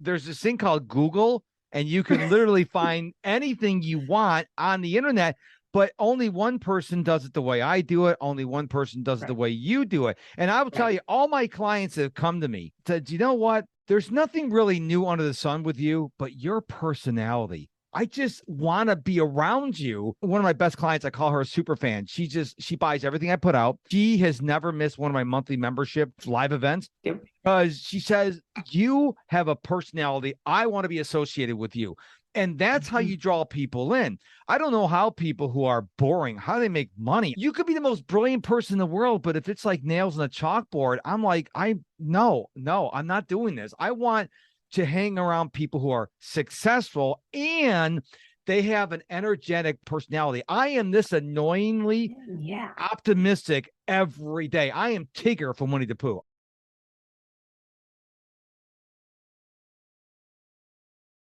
there's this thing called Google, and you can literally find anything you want on the internet, but only one person does it the way I do it. Only one person does it the Right. way you do it. And I will tell Right. you, all my clients have come to me said, you know what? There's nothing really new under the sun with you, but your personality. I just want to be around you. One of my best clients, I call her a super fan. She buys everything I put out. She has never missed one of my monthly membership live events Yep. because she says, you have a personality. I want to be associated with you. And that's how you draw people in. I don't know how people who are boring, how they make money. You could be the most brilliant person in the world, but if it's like nails on a chalkboard, I'm like, no, I'm not doing this. I want to hang around people who are successful and they have an energetic personality. I am this annoyingly Yeah. optimistic every day. I am Tigger from Winnie the Pooh.